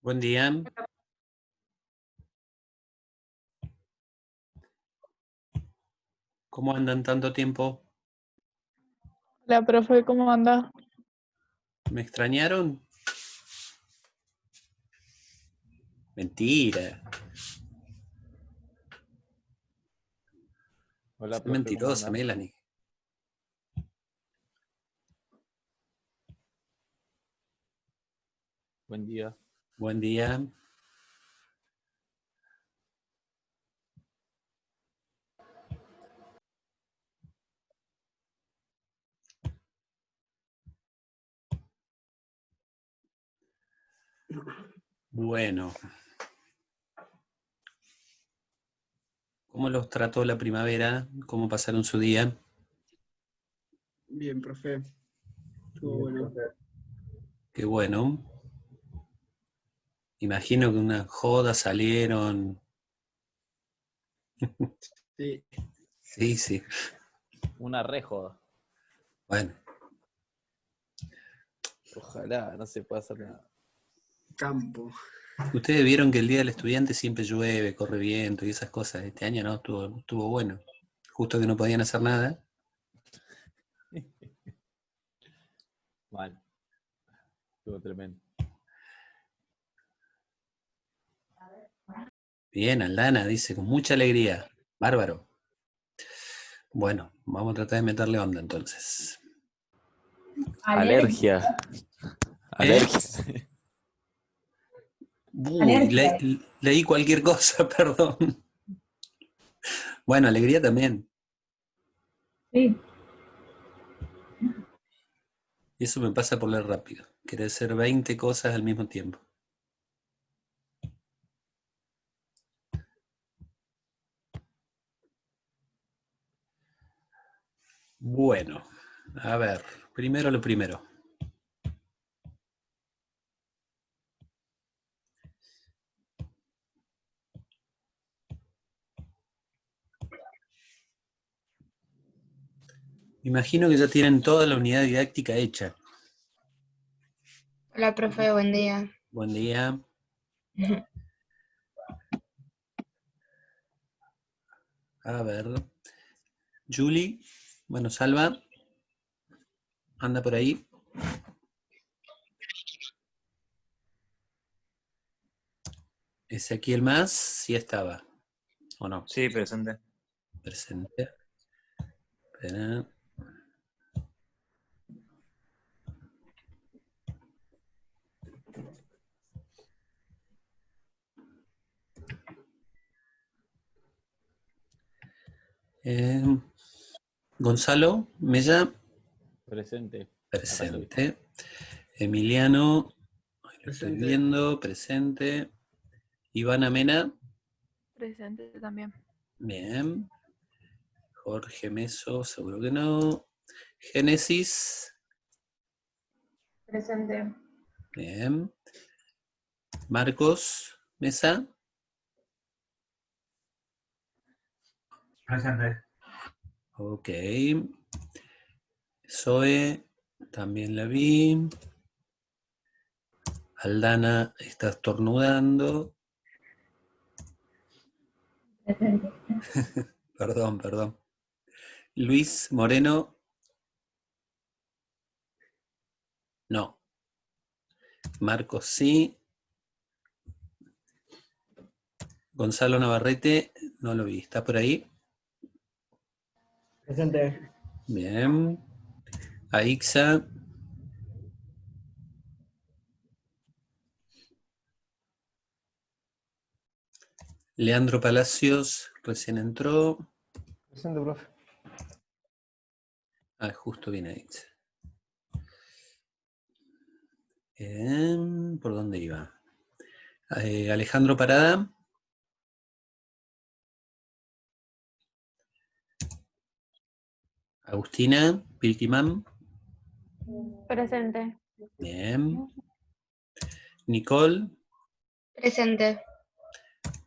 Buen día. ¿Cómo andan tanto tiempo? Hola, profe, ¿cómo anda? ¿Me extrañaron? Mentira. Hola, Es profe, ¿cómo mentirosa, anda? Melanie. Buen día. Buen día. Bueno. ¿Cómo los trató la primavera? ¿Cómo pasaron su día? Bien, profe. Estuvo bueno. Qué bueno. Imagino que unas jodas salieron. Sí, Sí, sí. Una re joda. Bueno, Ojalá no se pueda hacer nada. campo. ustedes vieron que el Día del Estudiante siempre llueve, corre viento y esas cosas. Este año no, estuvo bueno. Justo que no podían hacer nada. Mal. Estuvo tremendo. Bien, Aldana, dice, con mucha alegría. Bárbaro. Bueno, vamos a tratar de meterle onda entonces. Alergia. Alergia. Uy, leí cualquier cosa, perdón. Bueno, alegría también. Sí. Eso me pasa por leer rápido. Querer hacer 20 cosas al mismo tiempo. Bueno, a ver, primero lo primero. Imagino que ya tienen toda la unidad didáctica hecha. Hola, profe, buen día. Buen día. A ver. Julie, bueno, Salva, anda por ahí. Ezequiel más, sí estaba, ¿o no? Sí, presente. Presente. Espera. Gonzalo, Mella, Presente. Acá estoy. presente. Emiliano, ahí lo estoy Presente. viendo, presente. Ivana Mena, Presente también. bien. Jorge Meso, seguro que no. Génesis, Presente. bien. Marcos Mesa, Presente. ok. Zoe, también la vi. Aldana está estornudando. Presente. Perdón. Luis Moreno, no. Marcos sí. Gonzalo Navarrete, no lo vi. ¿Está por ahí? Presente. Bien. Aixa. Leandro Palacios, recién entró. Presente, profe. Ah, justo viene Aixa. ¿Por dónde iba? Alejandro Parada. Agustina Piltimán. Presente. Bien. Nicole. Presente.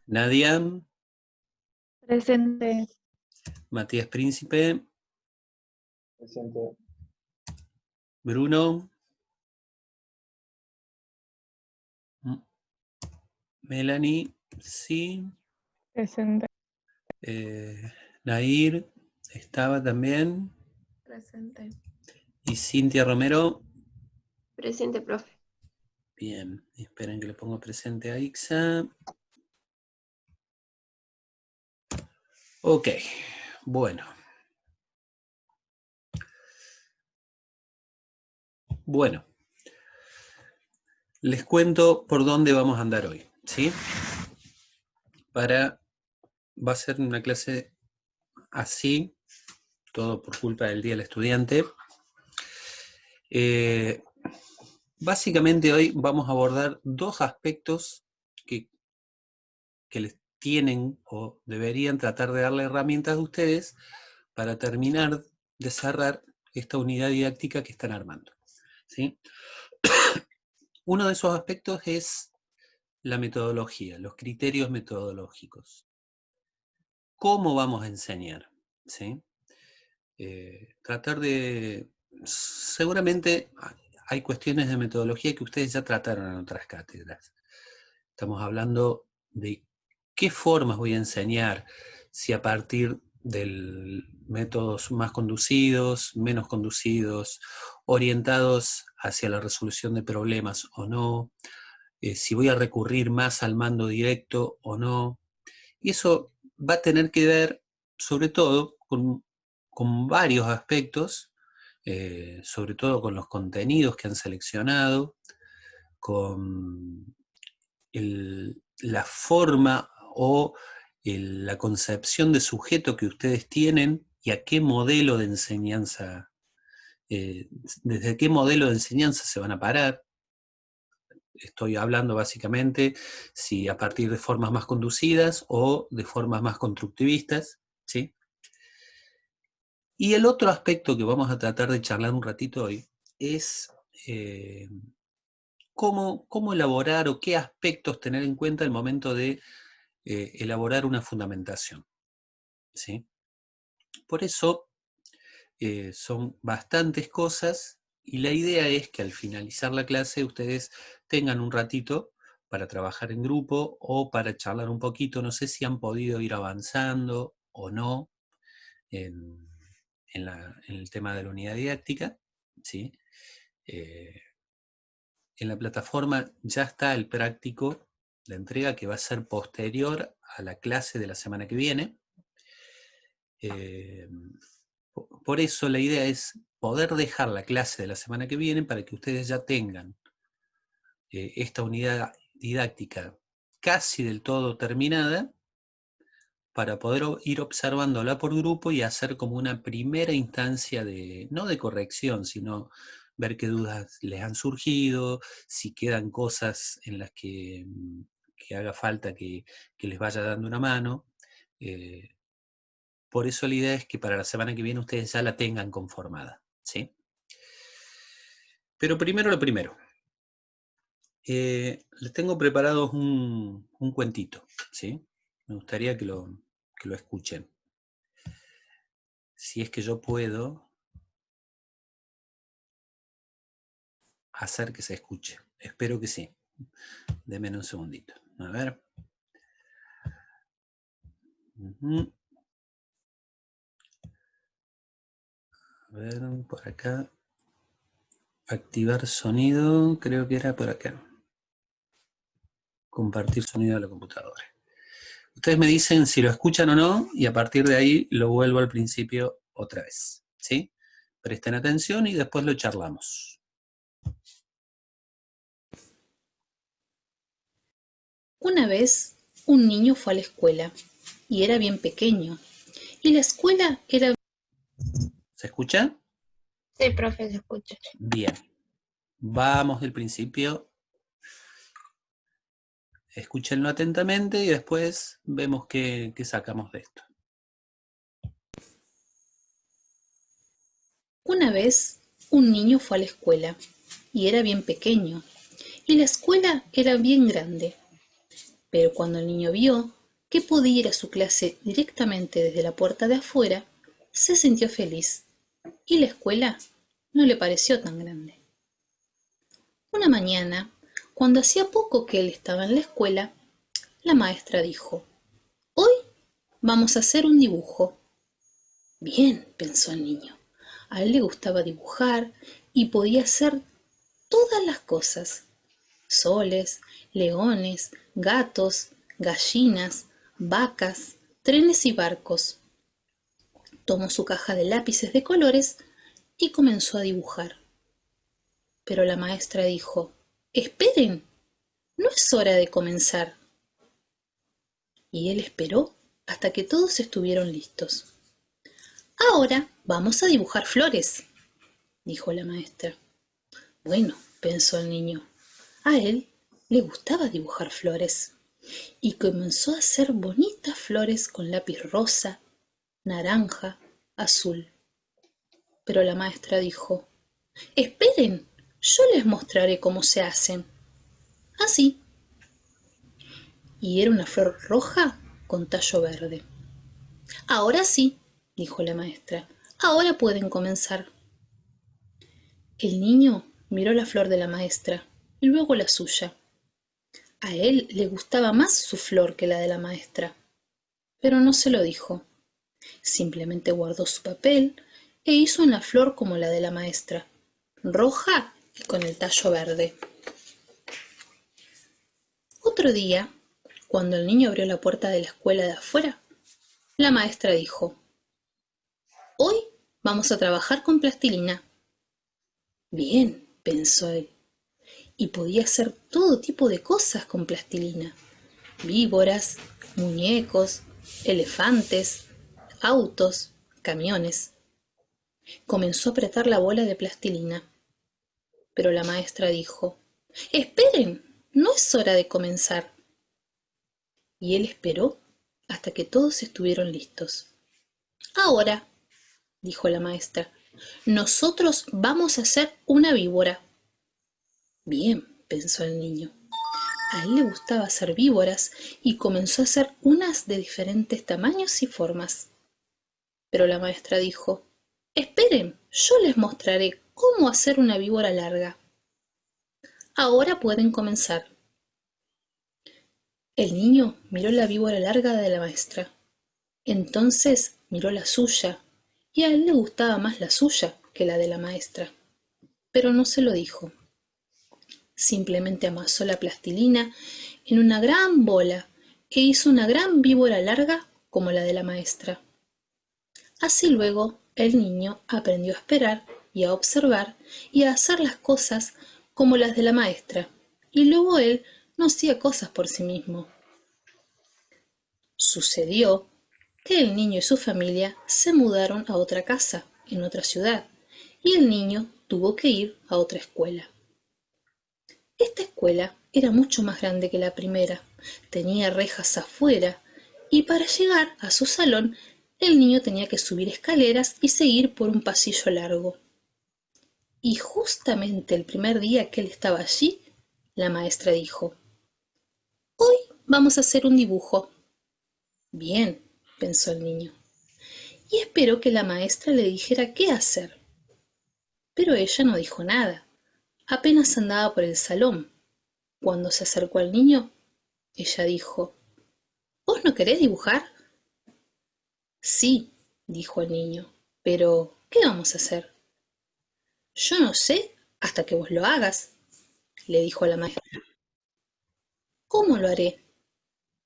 Nadia. Presente. Matías Príncipe. Presente. Bruno. Melanie, sí. Presente. Nair estaba también. Presente. Y Cintia Romero. Presente, profe. Bien, esperen que le pongo presente a Ixa. Ok, bueno. Bueno, les cuento por dónde vamos a andar hoy, ¿sí? Va a ser una clase así, todo por culpa del Día del Estudiante. Básicamente hoy vamos a abordar dos aspectos que les tienen o deberían tratar de darle herramientas a ustedes para terminar de cerrar esta unidad didáctica que están armando, ¿sí? Uno de esos aspectos es la metodología, los criterios metodológicos. ¿Cómo vamos a enseñar? ¿Sí? Tratar de... Seguramente hay cuestiones de metodología que ustedes ya trataron en otras cátedras. Estamos hablando de qué formas voy a enseñar, si a partir de métodos más conducidos, menos conducidos, orientados hacia la resolución de problemas o no, si voy a recurrir más al mando directo o no. Y eso va a tener que ver, sobre todo, con varios aspectos, sobre todo con los contenidos que han seleccionado, con la forma o la concepción de sujeto que ustedes tienen y a qué modelo de enseñanza, desde qué modelo de enseñanza se van a parar. Estoy hablando básicamente si a partir de formas más conducidas o de formas más constructivistas, ¿sí? Y el otro aspecto que vamos a tratar de charlar un ratito hoy es cómo elaborar o qué aspectos tener en cuenta al momento de elaborar una fundamentación, ¿sí? Por eso son bastantes cosas y la idea es que al finalizar la clase ustedes tengan un ratito para trabajar en grupo o para charlar un poquito. No sé si han podido ir avanzando o no en el tema de la unidad didáctica, ¿sí? En la plataforma ya está el práctico, la entrega que va a ser posterior a la clase de la semana que viene. Por eso la idea es poder dejar la clase de la semana que viene para que ustedes ya tengan esta unidad didáctica casi del todo terminada, para poder ir observándola por grupo y hacer como una primera instancia de, no de corrección, sino ver qué dudas les han surgido, si quedan cosas en las que haga falta que les vaya dando una mano. Por eso la idea es que para la semana que viene ustedes ya la tengan conformada, ¿sí? Pero primero lo primero. Les tengo preparados un cuentito, ¿sí? Me gustaría que lo escuchen. Si es que yo puedo hacer que se escuche. Espero que sí. Denme un segundito. A ver. A ver, por acá. Activar sonido, creo que era por acá. Compartir sonido a la computadora. Ustedes me dicen si lo escuchan o no, y a partir de ahí lo vuelvo al principio otra vez, ¿sí? Presten atención y después lo charlamos. Una vez, un niño fue a la escuela, y era bien pequeño, y la escuela era... ¿Se escucha? Sí, profe, se escucha. Bien. Vamos del principio. Escúchenlo atentamente y después vemos qué sacamos de esto. Una vez, un niño fue a la escuela, y era bien pequeño, y la escuela era bien grande. Pero cuando el niño vio que podía ir a su clase directamente desde la puerta de afuera, se sintió feliz, y la escuela no le pareció tan grande. Una mañana, cuando hacía poco que él estaba en la escuela, la maestra dijo: «Hoy vamos a hacer un dibujo». Bien, pensó el niño. A él le gustaba dibujar y podía hacer todas las cosas: soles, leones, gatos, gallinas, vacas, trenes y barcos. Tomó su caja de lápices de colores y comenzó a dibujar. Pero la maestra dijo: «Esperen, no es hora de comenzar». Y él esperó hasta que todos estuvieron listos. «Ahora vamos a dibujar flores», dijo la maestra. Bueno, pensó el niño, a él le gustaba dibujar flores y comenzó a hacer bonitas flores con lápiz rosa, naranja, azul. Pero la maestra dijo: «Esperen, yo les mostraré cómo se hacen». Así. Y era una flor roja con tallo verde. «Ahora sí», dijo la maestra, «ahora pueden comenzar». El niño miró la flor de la maestra y luego la suya. A él le gustaba más su flor que la de la maestra, pero no se lo dijo. Simplemente guardó su papel e hizo una flor como la de la maestra, roja y con el tallo verde. Otro día, cuando el niño abrió la puerta de la escuela de afuera, la maestra dijo: «Hoy vamos a trabajar con plastilina». Bien, pensó él, y podía hacer todo tipo de cosas con plastilina: víboras, muñecos, elefantes, autos, camiones. Comenzó a apretar la bola de plastilina, pero la maestra dijo: «Esperen, no es hora de comenzar». Y él esperó hasta que todos estuvieron listos. «Ahora», dijo la maestra, «nosotros vamos a hacer una víbora». Bien, pensó el niño. A él le gustaba hacer víboras y comenzó a hacer unas de diferentes tamaños y formas. Pero la maestra dijo: «Esperen, yo les mostraré cómo hacer una víbora larga. Ahora pueden comenzar». El niño miró la víbora larga de la maestra. Entonces miró la suya, y a él le gustaba más la suya que la de la maestra. Pero no se lo dijo. Simplemente amasó la plastilina en una gran bola e hizo una gran víbora larga como la de la maestra. Así luego el niño aprendió a esperar y a observar y a hacer las cosas como las de la maestra, y luego él no hacía cosas por sí mismo. Sucedió que el niño y su familia se mudaron a otra casa, en otra ciudad, y el niño tuvo que ir a otra escuela. Esta escuela era mucho más grande que la primera, tenía rejas afuera, y para llegar a su salón el niño tenía que subir escaleras y seguir por un pasillo largo. Y justamente el primer día que él estaba allí, la maestra dijo: «Hoy vamos a hacer un dibujo». Bien, pensó el niño, y esperó que la maestra le dijera qué hacer. Pero ella no dijo nada, apenas andaba por el salón. Cuando se acercó al niño, ella dijo: «¿Vos no querés dibujar?». «Sí», dijo el niño, «pero ¿qué vamos a hacer?». «Yo no sé hasta que vos lo hagas», le dijo la maestra. «¿Cómo lo haré?»,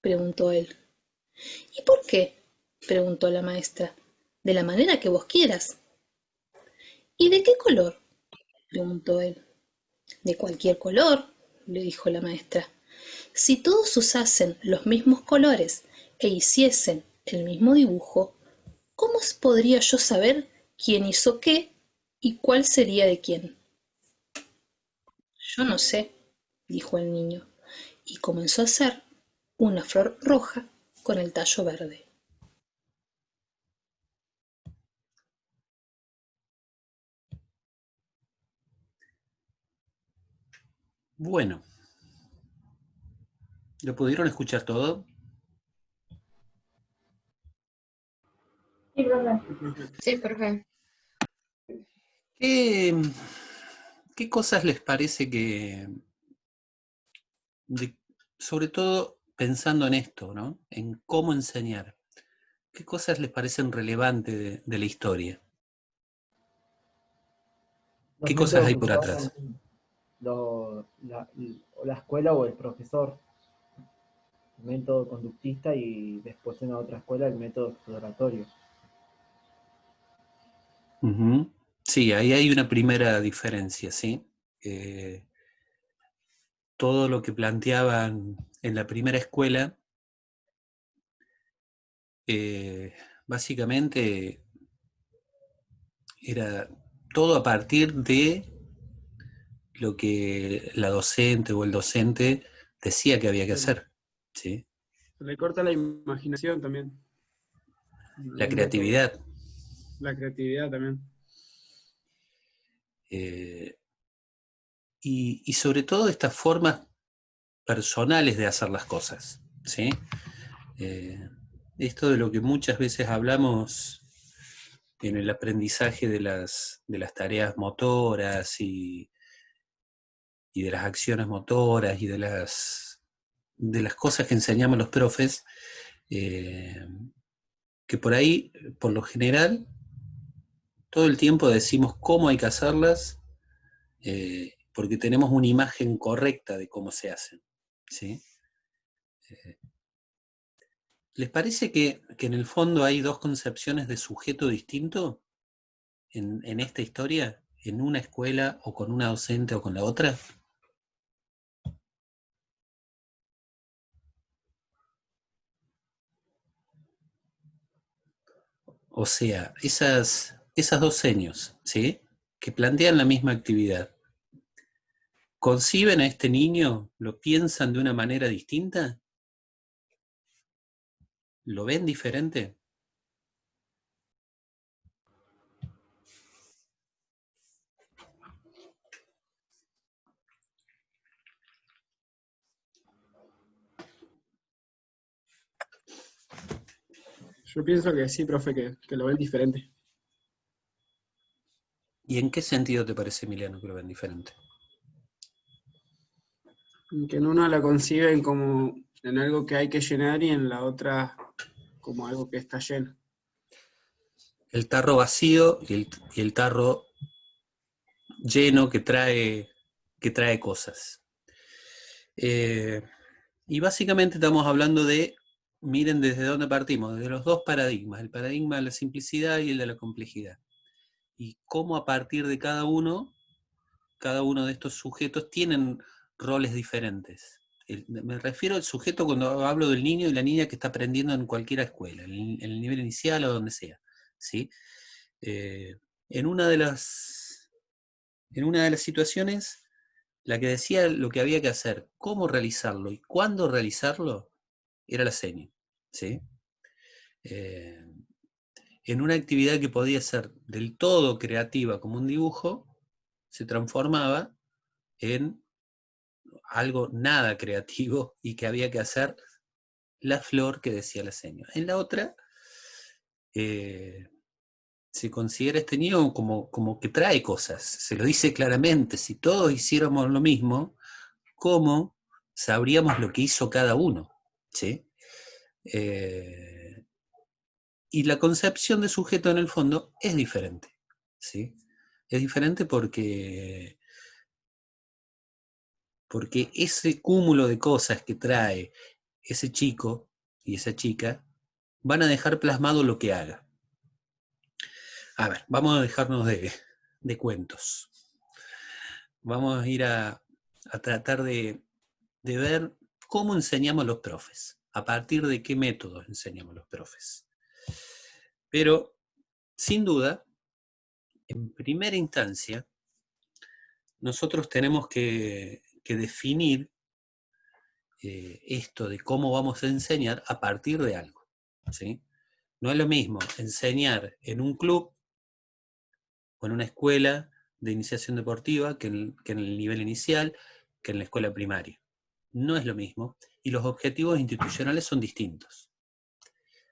preguntó él. «¿Y por qué?», preguntó la maestra. «De la manera que vos quieras». «¿Y de qué color?», preguntó él. «De cualquier color», le dijo la maestra. «Si todos usasen los mismos colores e hiciesen el mismo dibujo, ¿cómo podría yo saber quién hizo qué y cuál sería de quién?». «Yo no sé», dijo el niño, y comenzó a hacer una flor roja con el tallo verde. Bueno, ¿lo pudieron escuchar todo? Sí, profe. Sí, profe. ¿Qué cosas les parece sobre todo, pensando en esto, ¿no? En cómo enseñar. ¿Qué cosas les parecen relevantes de la historia? Los ¿Qué cosas métodos hay que por atrás? usaban la escuela o el profesor, el método conductista y después en la otra escuela el método exploratorio. Ujú. Sí, ahí hay una primera diferencia, ¿sí? Todo lo que planteaban en la primera escuela, básicamente era todo a partir de lo que la docente o el docente decía que había que hacer, ¿sí? Se le corta la imaginación también. La Los métodos. creatividad. La creatividad también. Y sobre todo estas formas personales de hacer las cosas, ¿sí? Esto de lo que muchas veces hablamos en el aprendizaje de las tareas motoras y de las acciones motoras y de las cosas que enseñamos los profes, que por ahí, por lo general, todo el tiempo decimos cómo hay que hacerlas, porque tenemos una imagen correcta de cómo se hacen, ¿sí? ¿Les parece que en el fondo hay dos concepciones de sujeto distinto en esta historia? ¿En una escuela o con una docente o con la otra? O sea, esas dos seños, ¿sí? Que plantean la misma actividad, ¿conciben a este niño? ¿Lo piensan de una manera distinta? ¿Lo ven diferente? Yo pienso que sí, profe, que lo ven diferente. ¿Y en qué sentido te parece, Emiliano, que lo ven diferente? Que en una la conciben como en algo que hay que llenar y en la otra como algo que está lleno. El tarro vacío y el tarro lleno que trae cosas. Y básicamente estamos hablando de, miren desde dónde partimos, desde los dos paradigmas, el paradigma de la simplicidad y el de la complejidad. Y cómo a partir de cada uno de estos sujetos tienen roles diferentes. Me refiero al sujeto cuando hablo del niño y la niña que está aprendiendo en cualquier escuela, en el nivel inicial o donde sea, ¿sí? En una de las situaciones, la que decía lo que había que hacer, cómo realizarlo y cuándo realizarlo, era la seño, ¿sí? En una actividad que podía ser del todo creativa como un dibujo, se transformaba en algo nada creativo y que había que hacer la flor que decía la seño. En la otra, se considera este niño como que trae cosas, se lo dice claramente, si todos hiciéramos lo mismo, ¿cómo sabríamos lo que hizo cada uno? ¿Sí? Y la concepción de sujeto en el fondo es diferente, ¿sí? Es diferente porque ese cúmulo de cosas que trae ese chico y esa chica van a dejar plasmado lo que haga. A ver, vamos a dejarnos de cuentos. Vamos a ir a tratar de ver cómo enseñamos los profes, a partir de qué métodos enseñamos los profes. Pero, sin duda, en primera instancia, nosotros tenemos que definir esto de cómo vamos a enseñar a partir de algo, ¿sí? No es lo mismo enseñar en un club o en una escuela de iniciación deportiva que en el nivel inicial, que en la escuela primaria. No es lo mismo y los objetivos institucionales son distintos,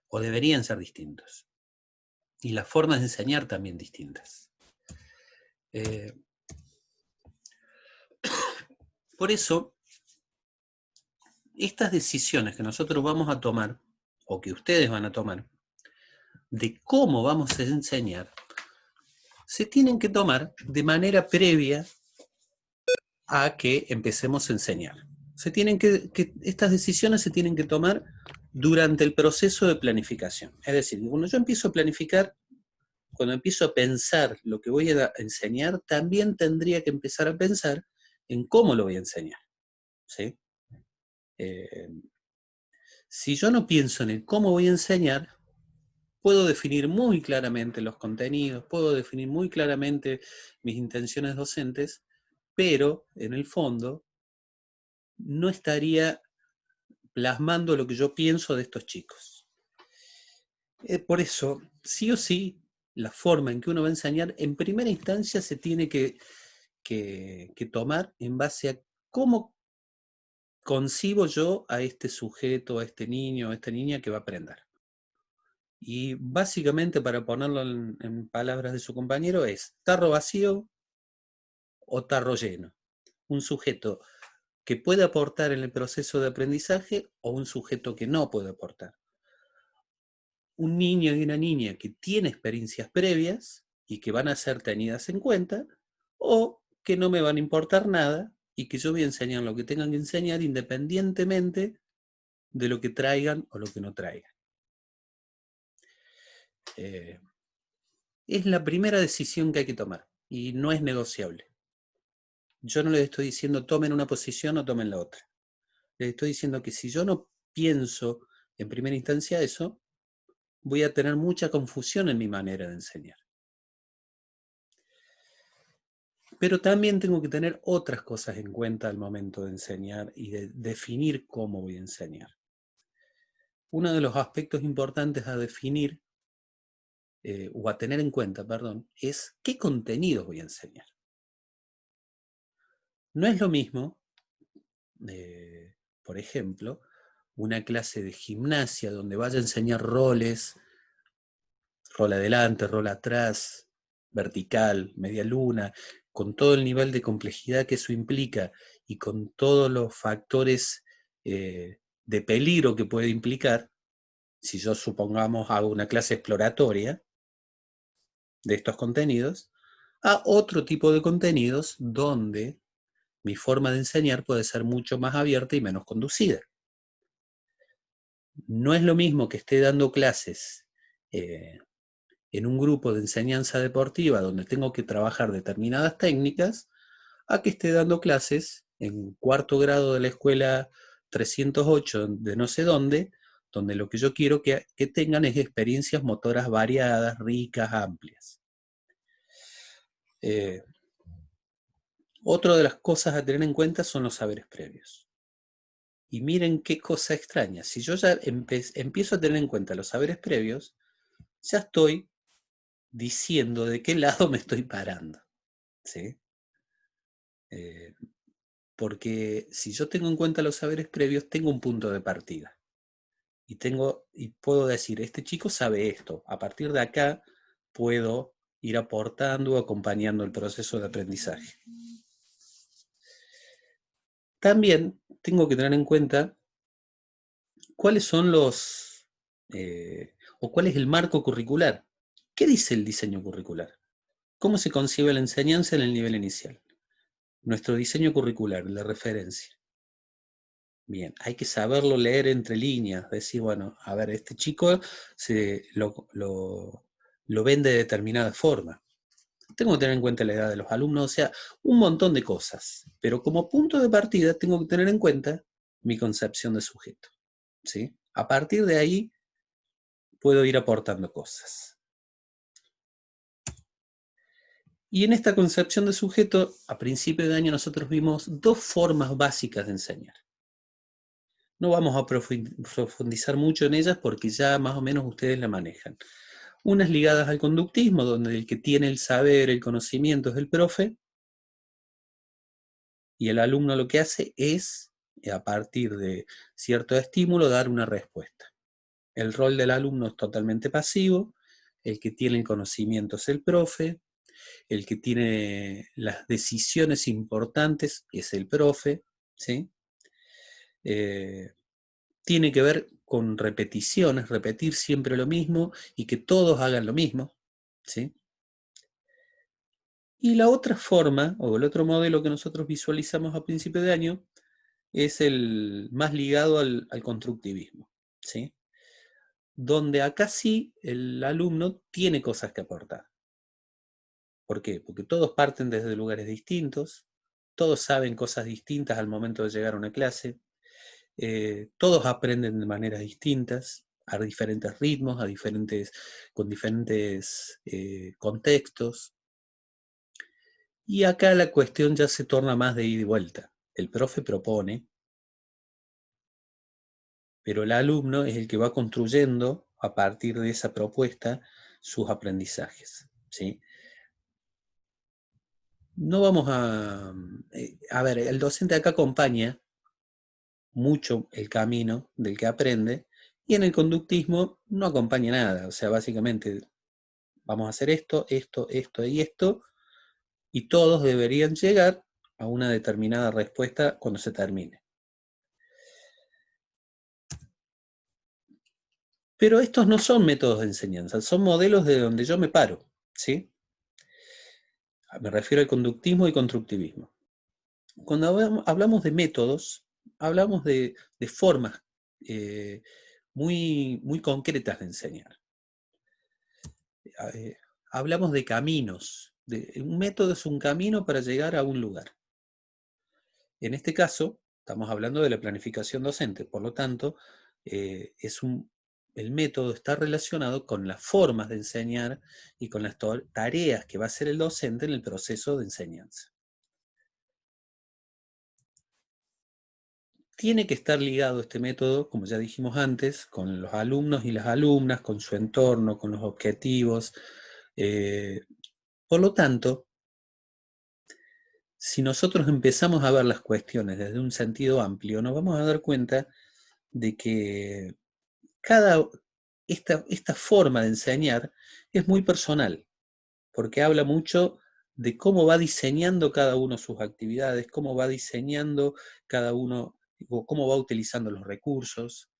o deberían ser distintos, y las formas de enseñar también distintas. Por eso, estas decisiones que nosotros vamos a tomar, o que ustedes van a tomar, de cómo vamos a enseñar, se tienen que tomar de manera previa a que empecemos a enseñar. Estas decisiones se tienen que tomar durante el proceso de planificación. Es decir, cuando yo empiezo a planificar, cuando empiezo a pensar lo que voy a enseñar, también tendría que empezar a pensar en cómo lo voy a enseñar, ¿sí? Si yo no pienso en el cómo voy a enseñar, puedo definir muy claramente los contenidos, puedo definir muy claramente mis intenciones docentes, pero en el fondo no estaría plasmando lo que yo pienso de estos chicos. Por eso, sí o sí, la forma en que uno va a enseñar, en primera instancia se tiene que tomar en base a cómo concibo yo a este sujeto, a este niño, a esta niña que va a aprender. Y básicamente, para ponerlo en palabras de su compañero, es tarro vacío o tarro lleno. Un sujeto que puede aportar en el proceso de aprendizaje o un sujeto que no puede aportar. Un niño y una niña que tiene experiencias previas y que van a ser tenidas en cuenta, o que no me van a importar nada y que yo voy a enseñar lo que tengan que enseñar independientemente de lo que traigan o lo que no traigan. Es la primera decisión que hay que tomar y no es negociable. Yo no les estoy diciendo tomen una posición o tomen la otra. Les estoy diciendo que si yo no pienso en primera instancia eso, voy a tener mucha confusión en mi manera de enseñar. Pero también tengo que tener otras cosas en cuenta al momento de enseñar y de definir cómo voy a enseñar. Uno de los aspectos importantes a definir, o a tener en cuenta, perdón, es qué contenidos voy a enseñar. No es lo mismo, por ejemplo, una clase de gimnasia donde vaya a enseñar roles, rol adelante, rol atrás, vertical, media luna, con todo el nivel de complejidad que eso implica y con todos los factores de peligro que puede implicar, si yo supongamos hago una clase exploratoria de estos contenidos, a otro tipo de contenidos donde mi forma de enseñar puede ser mucho más abierta y menos conducida. No es lo mismo que esté dando clases en un grupo de enseñanza deportiva donde tengo que trabajar determinadas técnicas, a que esté dando clases en cuarto grado de la escuela 308 de no sé dónde, donde lo que yo quiero que tengan es experiencias motoras variadas, ricas, amplias. Otra de las cosas a tener en cuenta son los saberes previos. Y miren qué cosa extraña. Si yo ya empiezo a tener en cuenta los saberes previos, ya estoy diciendo de qué lado me estoy parando, ¿sí? Porque si yo tengo en cuenta los saberes previos, tengo un punto de partida. Y puedo decir, este chico sabe esto. A partir de acá puedo ir aportando o acompañando el proceso de aprendizaje. También tengo que tener en cuenta cuáles son o cuál es el marco curricular. ¿Qué dice el diseño curricular? ¿Cómo se concibe la enseñanza en el nivel inicial? Nuestro diseño curricular, la referencia. Bien, hay que saberlo leer entre líneas, decir, bueno, a ver, este chico lo ven de determinada forma. Tengo que tener en cuenta la edad de los alumnos, o sea, un montón de cosas. Pero como punto de partida tengo que tener en cuenta mi concepción de sujeto, ¿sí? A partir de ahí puedo ir aportando cosas. Y en esta concepción de sujeto, a principio de año nosotros vimos dos formas básicas de enseñar. No vamos a profundizar mucho en ellas porque ya más o menos ustedes la manejan. Unas ligadas al conductismo, donde el que tiene el saber, el conocimiento es el profe, y el alumno lo que hace es, a partir de cierto estímulo, dar una respuesta. El rol del alumno es totalmente pasivo, el que tiene el conocimiento es el profe, el que tiene las decisiones importantes es el profe, ¿sí? tiene que ver con repeticiones, repetir siempre lo mismo y que todos hagan lo mismo, ¿sí? Y la otra forma, o el otro modelo que nosotros visualizamos a principio de año, es el más ligado al constructivismo, ¿sí? Donde acá sí el alumno tiene cosas que aportar. ¿Por qué? Porque todos parten desde lugares distintos, todos saben cosas distintas al momento de llegar a una clase, todos aprenden de maneras distintas, a diferentes ritmos, con diferentes contextos. Y acá la cuestión ya se torna más de ida y vuelta. El profe propone, pero el alumno es el que va construyendo a partir de esa propuesta sus aprendizajes, ¿sí? No vamos a ver, el docente acá acompaña mucho el camino del que aprende, y en el conductismo no acompaña nada. O sea, básicamente vamos a hacer esto, esto, esto y esto, y todos deberían llegar a una determinada respuesta cuando se termine. Pero estos no son métodos de enseñanza, son modelos de donde yo me paro, ¿sí? Me refiero al conductismo y constructivismo. Cuando hablamos de métodos, hablamos de formas muy concretas de enseñar. Hablamos de caminos. Un método es un camino para llegar a un lugar. En este caso, estamos hablando de la planificación docente, por lo tanto, el método está relacionado con las formas de enseñar y con las tareas que va a hacer el docente en el proceso de enseñanza. Tiene que estar ligado este método, como ya dijimos antes, con los alumnos y las alumnas, con su entorno, con los objetivos. Por lo tanto, si nosotros empezamos a ver las cuestiones desde un sentido amplio, nos vamos a dar cuenta de que esta forma de enseñar es muy personal, porque habla mucho de cómo va diseñando cada uno sus actividades, cómo va diseñando cada uno, o cómo va utilizando los recursos.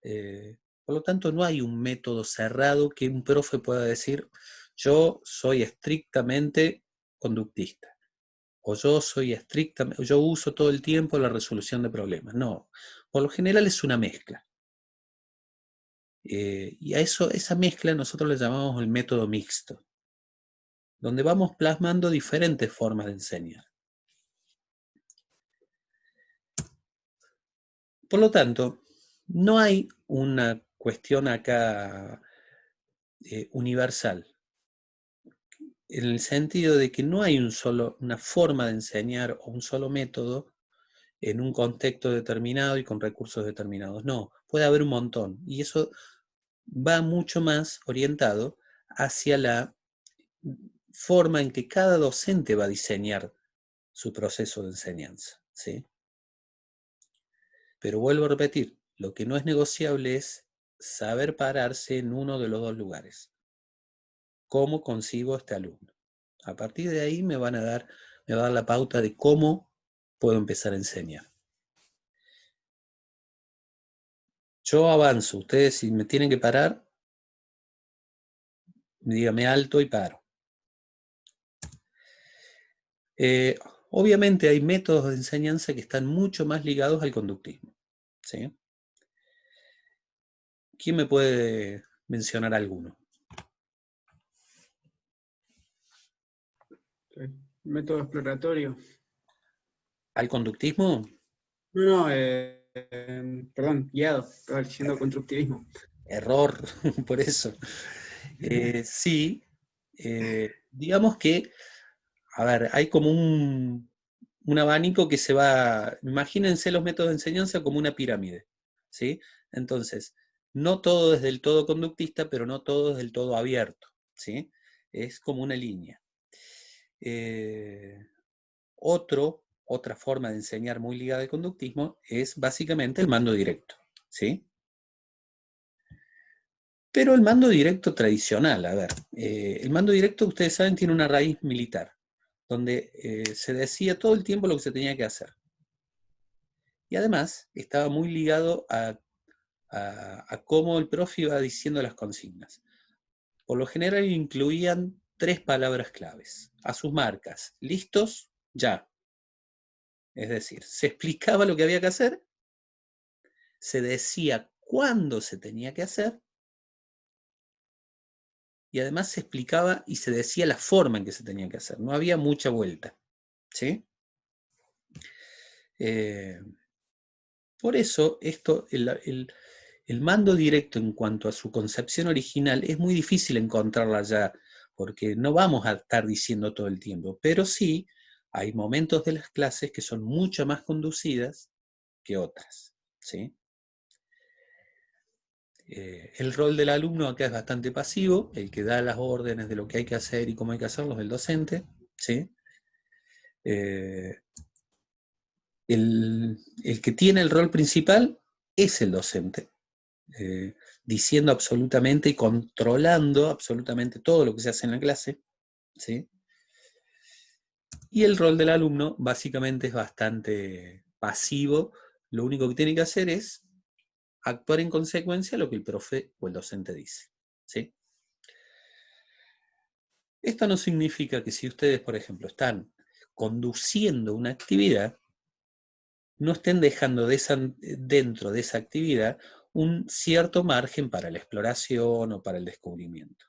Por lo tanto, no hay un método cerrado que un profe pueda decir, yo soy estrictamente conductista, o yo uso todo el tiempo la resolución de problemas. No, por lo general es una mezcla. Y a esa mezcla nosotros le llamamos el método mixto, donde vamos plasmando diferentes formas de enseñar. Por lo tanto, no hay una cuestión acá universal, en el sentido de que no hay una forma de enseñar o un solo método en un contexto determinado y con recursos determinados. No, puede haber un montón, y eso va mucho más orientado hacia la forma en que cada docente va a diseñar su proceso de enseñanza, ¿sí? Pero vuelvo a repetir, lo que no es negociable es saber pararse en uno de los dos lugares. ¿Cómo consigo a este alumno? A partir de ahí me va a dar la pauta de cómo puedo empezar a enseñar. Yo avanzo, ustedes si me tienen que parar, dígame alto y paro. Obviamente hay métodos de enseñanza que están mucho más ligados al conductismo, ¿sí? ¿Quién me puede mencionar alguno? Método exploratorio. ¿Al conductismo? No, perdón, guiado, estaba diciendo constructivismo. Error, por eso. Sí, digamos que, a ver, hay como un abanico que se va, imagínense los métodos de enseñanza como una pirámide, ¿sí? Entonces, no todo es del todo conductista, pero no todo es del todo abierto, ¿sí? Es como una línea. Otra forma de enseñar muy ligada al conductismo es básicamente el mando directo, ¿sí? Pero el mando directo tradicional, a ver, el mando directo, ustedes saben, tiene una raíz militar, donde se decía todo el tiempo lo que se tenía que hacer. Y además estaba muy ligado a cómo el profe iba diciendo las consignas. Por lo general incluían 3 palabras claves. A sus marcas, listos, ya. Es decir, se explicaba lo que había que hacer, se decía cuándo se tenía que hacer, y además se explicaba y se decía la forma en que se tenía que hacer. No había mucha vuelta, ¿sí? Por eso, el mando directo en cuanto a su concepción original es muy difícil encontrarla ya, porque no vamos a estar diciendo todo el tiempo, pero sí hay momentos de las clases que son mucho más conducidas que otras, ¿sí? El rol del alumno acá es bastante pasivo, el que da las órdenes de lo que hay que hacer y cómo hay que hacerlo es el docente, ¿sí? El que tiene el rol principal es el docente, diciendo absolutamente y controlando absolutamente todo lo que se hace en la clase, ¿sí? Y el rol del alumno básicamente es bastante pasivo, lo único que tiene que hacer es actuar en consecuencia a lo que el profe o el docente dice, ¿sí? Esto no significa que si ustedes, por ejemplo, están conduciendo una actividad, no estén dejando dentro de esa actividad un cierto margen para la exploración o para el descubrimiento.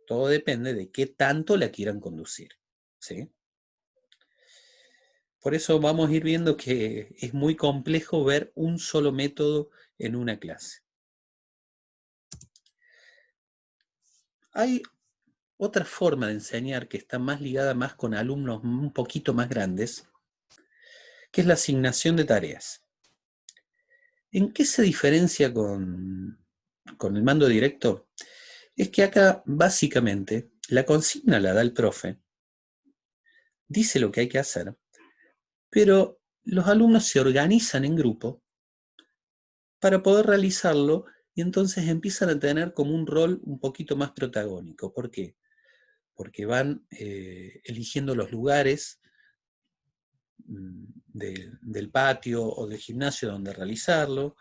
Todo depende de qué tanto la quieran conducir, ¿sí? Por eso vamos a ir viendo que es muy complejo ver un solo método en una clase. Hay otra forma de enseñar que está más ligada más con alumnos un poquito más grandes, que es la asignación de tareas. ¿En qué se diferencia con el mando directo? Es que acá, básicamente, la consigna la da el profe, dice lo que hay que hacer, pero los alumnos se organizan en grupo para poder realizarlo y entonces empiezan a tener como un rol un poquito más protagónico. ¿Por qué? Porque van eligiendo los lugares del patio o del gimnasio donde realizarlo,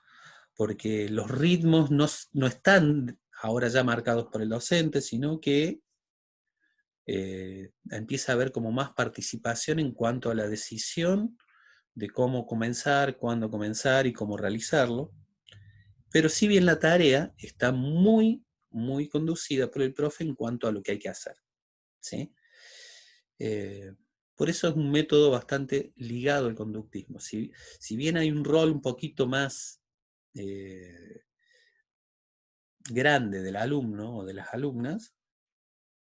porque los ritmos no están ahora ya marcados por el docente, sino que empieza a haber como más participación en cuanto a la decisión de cómo comenzar, cuándo comenzar y cómo realizarlo. Pero si bien la tarea está muy, muy conducida por el profe en cuanto a lo que hay que hacer, ¿sí? Por eso es un método bastante ligado al conductismo. Si bien hay un rol un poquito más grande del alumno o de las alumnas,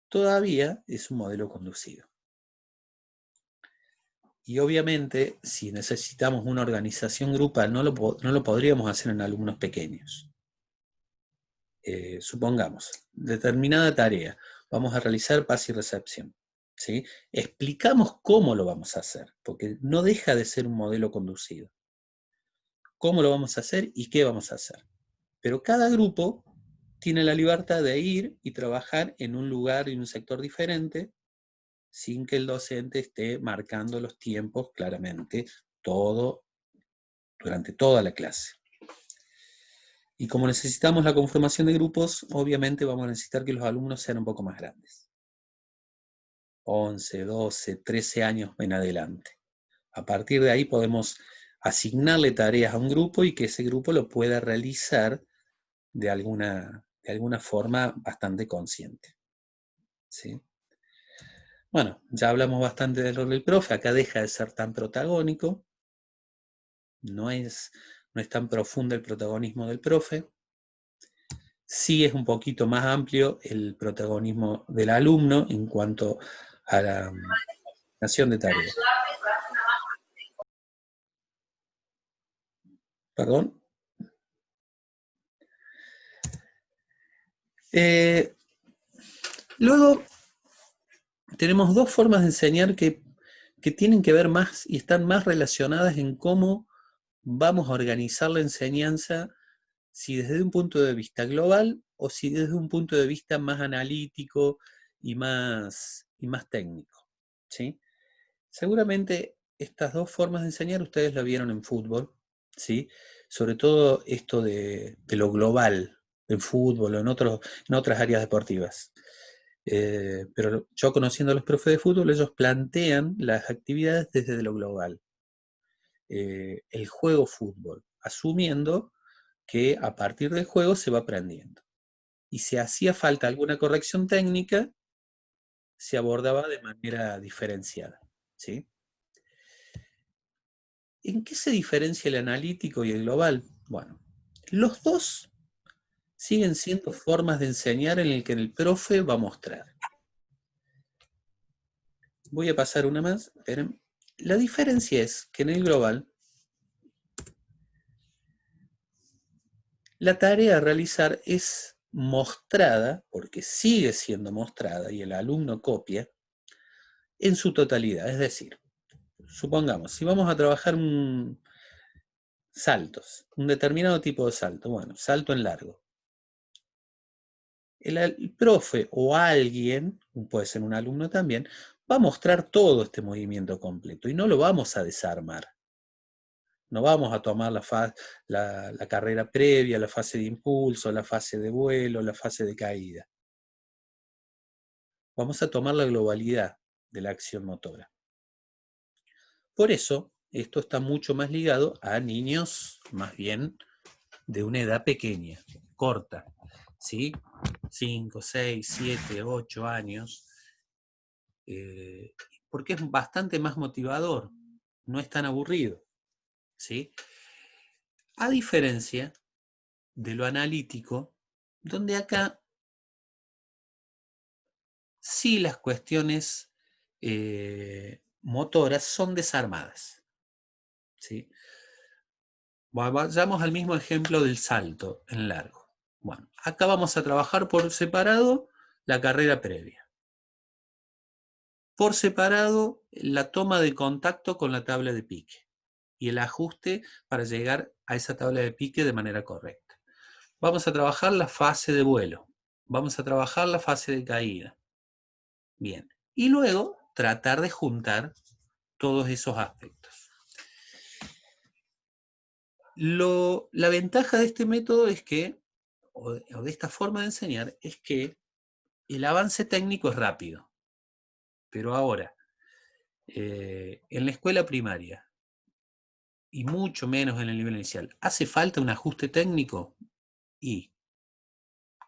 todavía es un modelo conducido. Y obviamente, si necesitamos una organización grupal, no lo podríamos hacer en alumnos pequeños. Supongamos, determinada tarea, vamos a realizar paz y recepción, ¿sí? Explicamos cómo lo vamos a hacer, porque no deja de ser un modelo conducido. Cómo lo vamos a hacer y qué vamos a hacer. Pero cada grupo tiene la libertad de ir y trabajar en un lugar y en un sector diferente, sin que el docente esté marcando los tiempos claramente durante toda la clase. Y como necesitamos la conformación de grupos, obviamente vamos a necesitar que los alumnos sean un poco más grandes. 11, 12, 13 años en adelante. A partir de ahí podemos asignarle tareas a un grupo y que ese grupo lo pueda realizar de alguna forma bastante consciente, ¿sí? Bueno, ya hablamos bastante del rol del profe, acá deja de ser tan protagónico, no es tan profundo el protagonismo del profe, sí es un poquito más amplio el protagonismo del alumno en cuanto a la asignación de tareas. ¿Perdón? Luego tenemos dos formas de enseñar que tienen que ver más y están más relacionadas en cómo vamos a organizar la enseñanza, si desde un punto de vista global o si desde un punto de vista más analítico y más técnico, ¿sí? Seguramente estas dos formas de enseñar ustedes la vieron en fútbol, ¿sí? Sobre todo esto de lo global, en fútbol o en otras áreas deportivas. Pero yo conociendo a los profes de fútbol, ellos plantean las actividades desde lo global. El juego fútbol, asumiendo que a partir del juego se va aprendiendo. Y si hacía falta alguna corrección técnica, se abordaba de manera diferenciada, ¿sí? ¿En qué se diferencia el analítico y el global? Bueno, los dos siguen siendo formas de enseñar en el que el profe va a mostrar. Voy a pasar una más. Esperen. La diferencia es que en el global, la tarea a realizar es mostrada, porque sigue siendo mostrada y el alumno copia, en su totalidad. Es decir, supongamos, si vamos a trabajar saltos, un determinado tipo de salto, bueno, salto en largo. El profe o alguien, puede ser un alumno también, va a mostrar todo este movimiento completo y no lo vamos a desarmar. No vamos a tomar la carrera previa, la fase de impulso, la fase de vuelo, la fase de caída. Vamos a tomar la globalidad de la acción motora. Por eso, esto está mucho más ligado a niños, más bien, de una edad pequeña, corta, ¿sí? 5, 6, 7, 8 años, porque es bastante más motivador, no es tan aburrido, ¿sí? A diferencia de lo analítico, donde acá sí las cuestiones motoras son desarmadas, ¿sí? Vayamos al mismo ejemplo del salto en largo. Bueno, acá vamos a trabajar por separado la carrera previa. Por separado, la toma de contacto con la tabla de pique y el ajuste para llegar a esa tabla de pique de manera correcta. Vamos a trabajar la fase de vuelo. Vamos a trabajar la fase de caída. Bien. Y luego tratar de juntar todos esos aspectos. La ventaja de este método es que, o de esta forma de enseñar, es que el avance técnico es rápido. Pero ahora, en la escuela primaria, y mucho menos en el nivel inicial, ¿hace falta un ajuste técnico? Y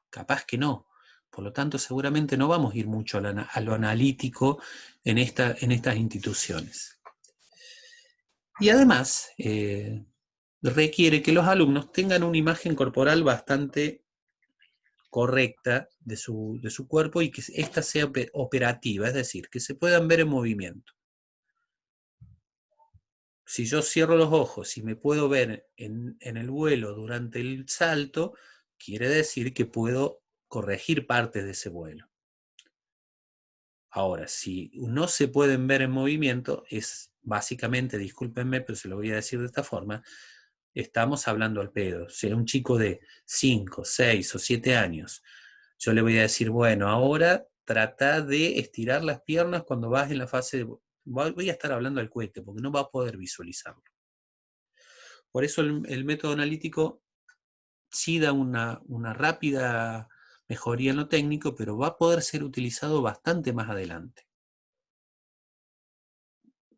capaz que no. Por lo tanto, seguramente no vamos a ir mucho a lo analítico en estas instituciones. Y además, requiere que los alumnos tengan una imagen corporal bastante correcta de su cuerpo y que ésta sea operativa, es decir, que se puedan ver en movimiento. Si yo cierro los ojos y me puedo ver en el vuelo durante el salto, quiere decir que puedo corregir partes de ese vuelo. Ahora, si no se pueden ver en movimiento, es básicamente, discúlpenme, pero se lo voy a decir de esta forma, estamos hablando al pedo. Si un chico de 5, 6 o 7 años, yo le voy a decir, bueno, ahora trata de estirar las piernas cuando vas en la fase de... Voy a estar hablando al cohete, porque no va a poder visualizarlo. Por eso el método analítico sí da una rápida mejoría en lo técnico, pero va a poder ser utilizado bastante más adelante.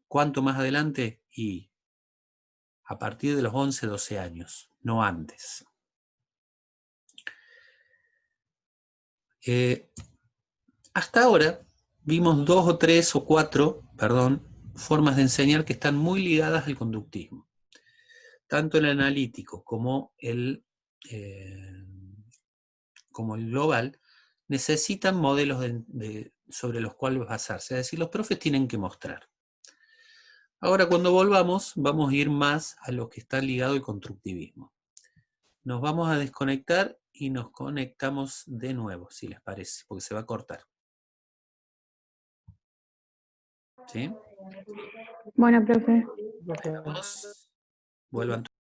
¿Cuánto más adelante? Y a partir de los 11, 12 años, no antes. Hasta ahora vimos 2 o 3 o 4, formas de enseñar que están muy ligadas al conductismo. Tanto el analítico como el global necesitan modelos sobre los cuales basarse. Es decir, los profes tienen que mostrar. Ahora, cuando volvamos, vamos a ir más a lo que está ligado al constructivismo. Nos vamos a desconectar y nos conectamos de nuevo, si les parece, porque se va a cortar. ¿Sí? Bueno, profe. Vamos. Vuelvan todos.